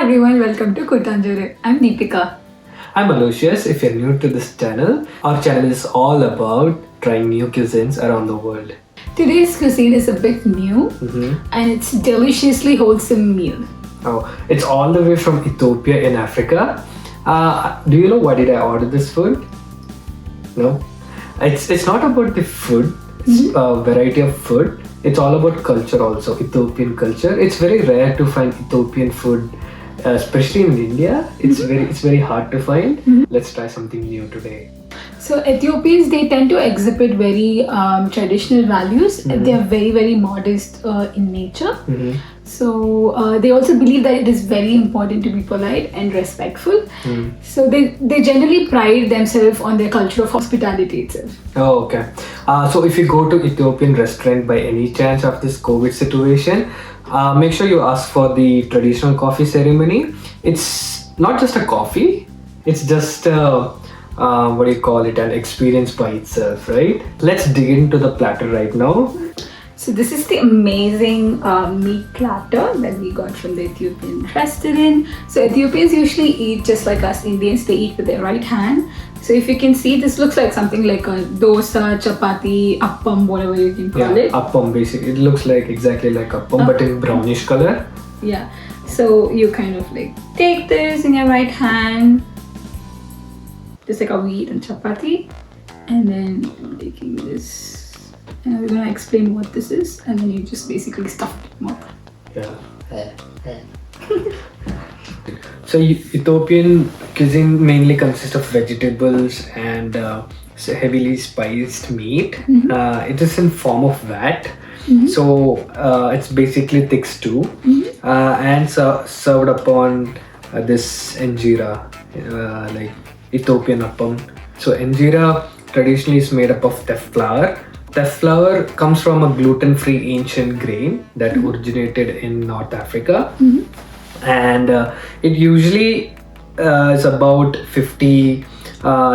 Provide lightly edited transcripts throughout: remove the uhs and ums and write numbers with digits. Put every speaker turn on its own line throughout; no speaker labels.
everyone, welcome to Injera. I'm Deepika.
I'm Aloysius. If you're new to this channel, our channel is all about trying new cuisines around the world.
Today's cuisine is a bit new and it's deliciously wholesome meal.
Oh, it's all the way from Ethiopia in Africa. Do you know why did I order this food? No, it's not about the food. It's a variety of food. It's all about culture also, Ethiopian culture. It's very rare to find Ethiopian food, especially in India. It's very hard to find. Let's try something new today.
So Ethiopians, they tend to exhibit very traditional values. They are very modest in nature. So they also believe that it is very important to be polite and respectful. So they generally pride themselves on their culture of hospitality itself.
Oh, okay. So if you go to Ethiopian restaurant by any chance of this COVID situation, make sure you ask for the traditional coffee ceremony. It's not just a coffee. It's just what do you call it? An experience by itself, right? Let's dig into the platter right now.
So this is the amazing meat platter that we got from the Ethiopian restaurant. So Ethiopians usually eat just like us Indians, they eat with their right hand. So if you can see, this looks like something like a dosa, chapati, appam, whatever you can call it.
Appam basically. It looks like exactly like appam but in brownish color.
Yeah. So you kind of like take this in your right hand, just like how we eat on chapati. And then I'm taking this. And we're gonna explain what this is, and then you just basically stuff it in mouth.
Yeah. So Ethiopian cuisine mainly consists of vegetables and heavily spiced meat. It is in form of vat. So it's basically thick stew and served upon this Injera, like Ethiopian appam. So Injera traditionally is made up of teff flour. Teff flour comes from a gluten-free ancient grain that originated in North Africa, and it usually is about 50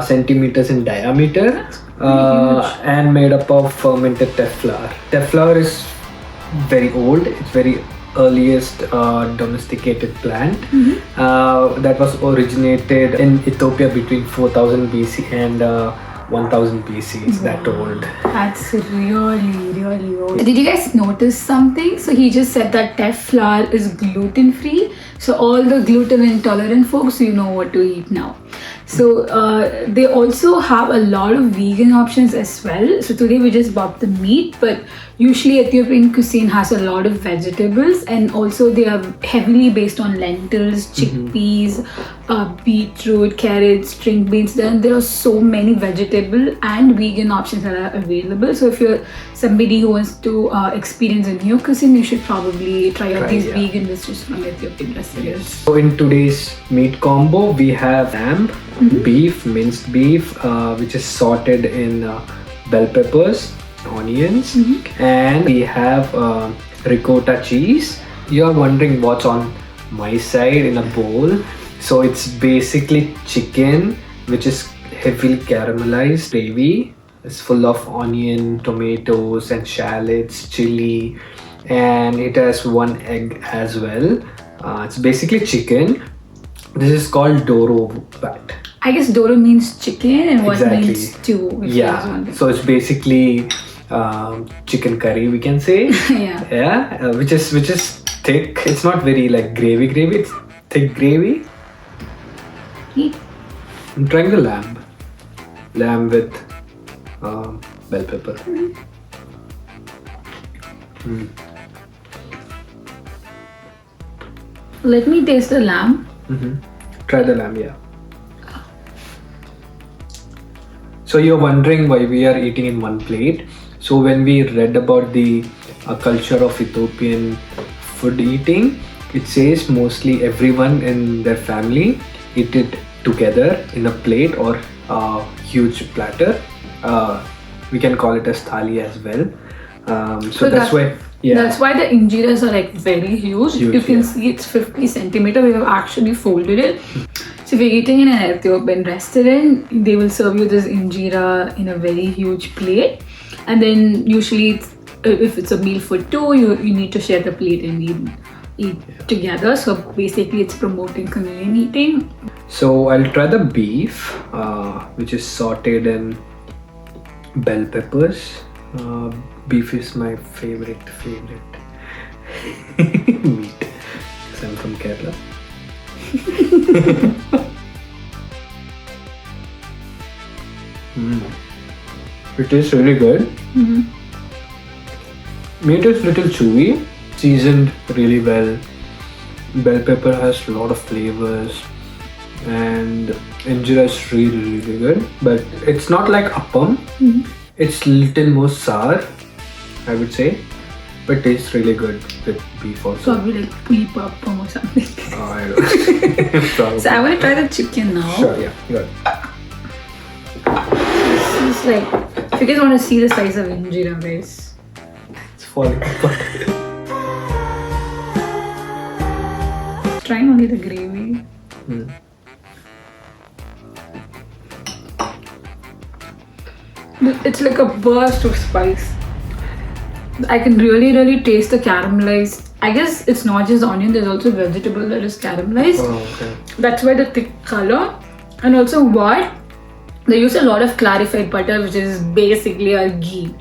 centimeters in diameter and made up of fermented teff flour. Teff flour is very old. It's very earliest domesticated plant that was originated in Ethiopia between 4000 BC and 1000 BC. It's that old.
That's really old. Did you guys notice something? So he just said that teff flour is gluten free. So all the gluten intolerant folks, you know what to eat now. So they also have a lot of vegan options as well. So today we just bought the meat, but usually Ethiopian cuisine has a lot of vegetables, and also they are heavily based on lentils, chickpeas, beetroot, carrots, string beans. Then there are so many vegetable and vegan options that are available. So if you're somebody who wants to experience a new cuisine, you should probably try out these vegan dishes from Ethiopian restaurants.
So in today's meat combo, we have lamb, beef, minced beef, which is sauteed in bell peppers, onions, and we have ricotta cheese. You are wondering what's on my side in a bowl. So it's basically chicken, which is heavily caramelized gravy. It's full of onion, tomatoes, and shallots, chili, and it has one egg as well. It's basically chicken. This is called doro pat.
I guess doro means chicken, and what means stew.
So it's basically chicken curry, we can say. Which is thick. It's not very like gravy. It's thick gravy. I'm trying the lamb with bell pepper.
Let me taste the lamb.
Try the lamb, yeah. So you're wondering why we are eating in one plate. So when we read about the culture of Ethiopian food eating, it says mostly everyone in their family eat it together in a plate or a huge platter. We can call it as thali as well. So that's why. Yeah.
That's why the injeras are like very huge. You can see it's 50 centimeter. We have actually folded it. So if you're eating in an Ethiopian restaurant, they will serve you this injera in a very huge plate. And then usually if it's a meal for two, you need to share the plate and eat eat together. So basically, it's promoting community eating.
So I'll try the beef, which is sauteed in bell peppers. Beef is my favorite meat. 'Cause I'm from Kerala. It tastes really good. Meat is little chewy, seasoned really well. Bell pepper has a lot of flavors, and injera is really good. But it's not like appam. It's little more sour, I would say, but tastes really good with beef also.
Probably like puli papam or something.
I don't. Probably.
So I want to try the chicken now.
Sure, yeah, good.
It's like, if you guys want to see the size of injera, guys.
It's falling apart.
Trying only the gravy. It's like a burst of spice. I can really taste the caramelized. I guess it's not just onion, there's also vegetable that is caramelized.
Oh, okay.
That's why the thick color. And also what? They use a lot of clarified butter, which is basically a ghee.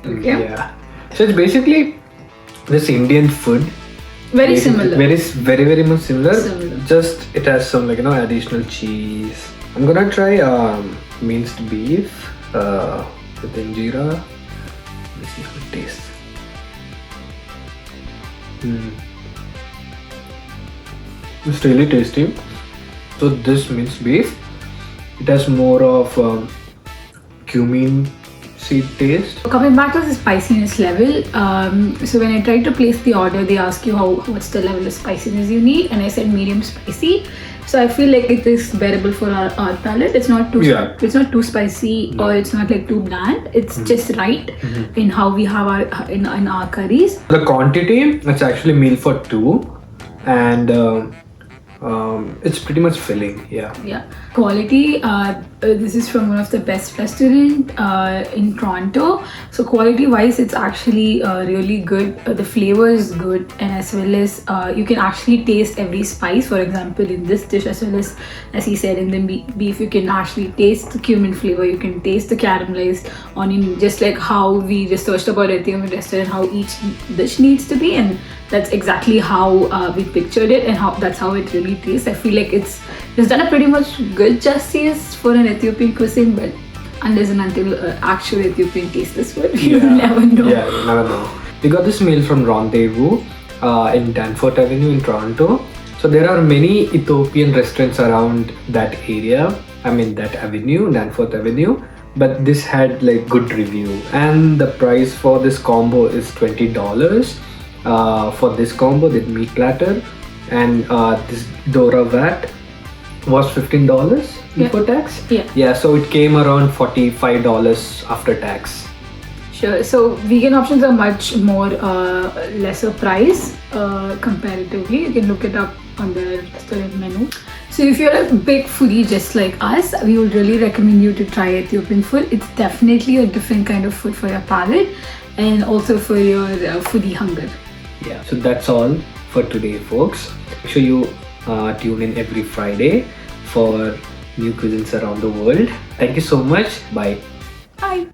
Okay?
Yeah. So it's basically this Indian food.
Very similar.
Very much similar.
Similar.
Just it has some additional cheese. I'm gonna try minced beef with injera. Let's see how it tastes. It's really tasty. So this minced beef, it has more of cumin seed taste.
Coming back to the spiciness level, so when I tried to place the order, they ask you what's the level of spiciness you need, and I said medium spicy. So I feel like it is bearable for our palate. It's not too it's not too spicy or it's not like too bland. It's just right in how we have our in our curries.
The quantity, it's actually meal for two, and it's pretty much filling. Yeah.
Quality, this is from one of the best restaurant in Toronto. So quality wise, it's actually really good. The flavor is good, and as well as you can actually taste every spice. For example, in this dish, as well as he said, in the beef, you can actually taste the cumin flavor. You can taste the caramelized onion, just like how we just searched about Ethiopian restaurant, how each dish needs to be, and that's exactly how we pictured it, and that's how it really tastes. I feel like it's done a pretty much good justice for an Ethiopian cuisine, but unless and until actual Ethiopian taste this food, you will never know.
Yeah, you never know. We got this meal from Rendezvous in Danforth Avenue in Toronto. So there are many Ethiopian restaurants around that area. I mean that avenue, Danforth Avenue. But this had like good review, and the price for this combo is $20. For this combo, the meat platter and this doro vat was $15 before tax. Yeah, so it came around $45 after tax.
Sure. So vegan options are much more lesser price comparatively. You can look it up on the restaurant menu. So if you're a big foodie just like us, we would really recommend you to try Ethiopian food. It's definitely a different kind of food for your palate and also for your foodie hunger.
Yeah, so that's all for today, folks. Make sure you tune in every Friday for new cuisines around the world. Thank you so much. Bye.
Bye.